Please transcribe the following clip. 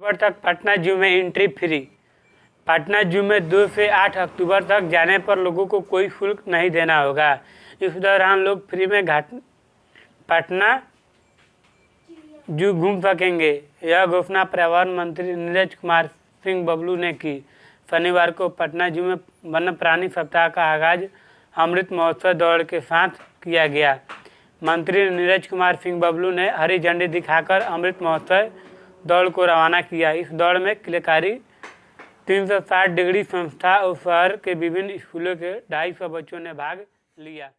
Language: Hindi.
अक्टूबर तक पटना जू में एंट्री फ्री। पटना जू में 2 से 8 अक्टूबर तक जाने पर लोगों को कोई शुल्क नहीं देना होगा। इस दौरान लोग फ्री में पटना जू घूम सकेंगे। यह घोषणा पर्यावरण मंत्री नीरज कुमार सिंह बबलू ने की। शनिवार को पटना जू में वन्य प्राणी सप्ताह का आगाज अमृत महोत्सव दौड़ के साथ किया गया। मंत्री नीरज कुमार सिंह बबलू ने हरी झंडी दिखाकर अमृत महोत्सव दौड़ को रवाना किया। इस दौड़ में किलकारी 360 डिग्री संस्था और शहर के विभिन्न स्कूलों के 250 बच्चों ने भाग लिया।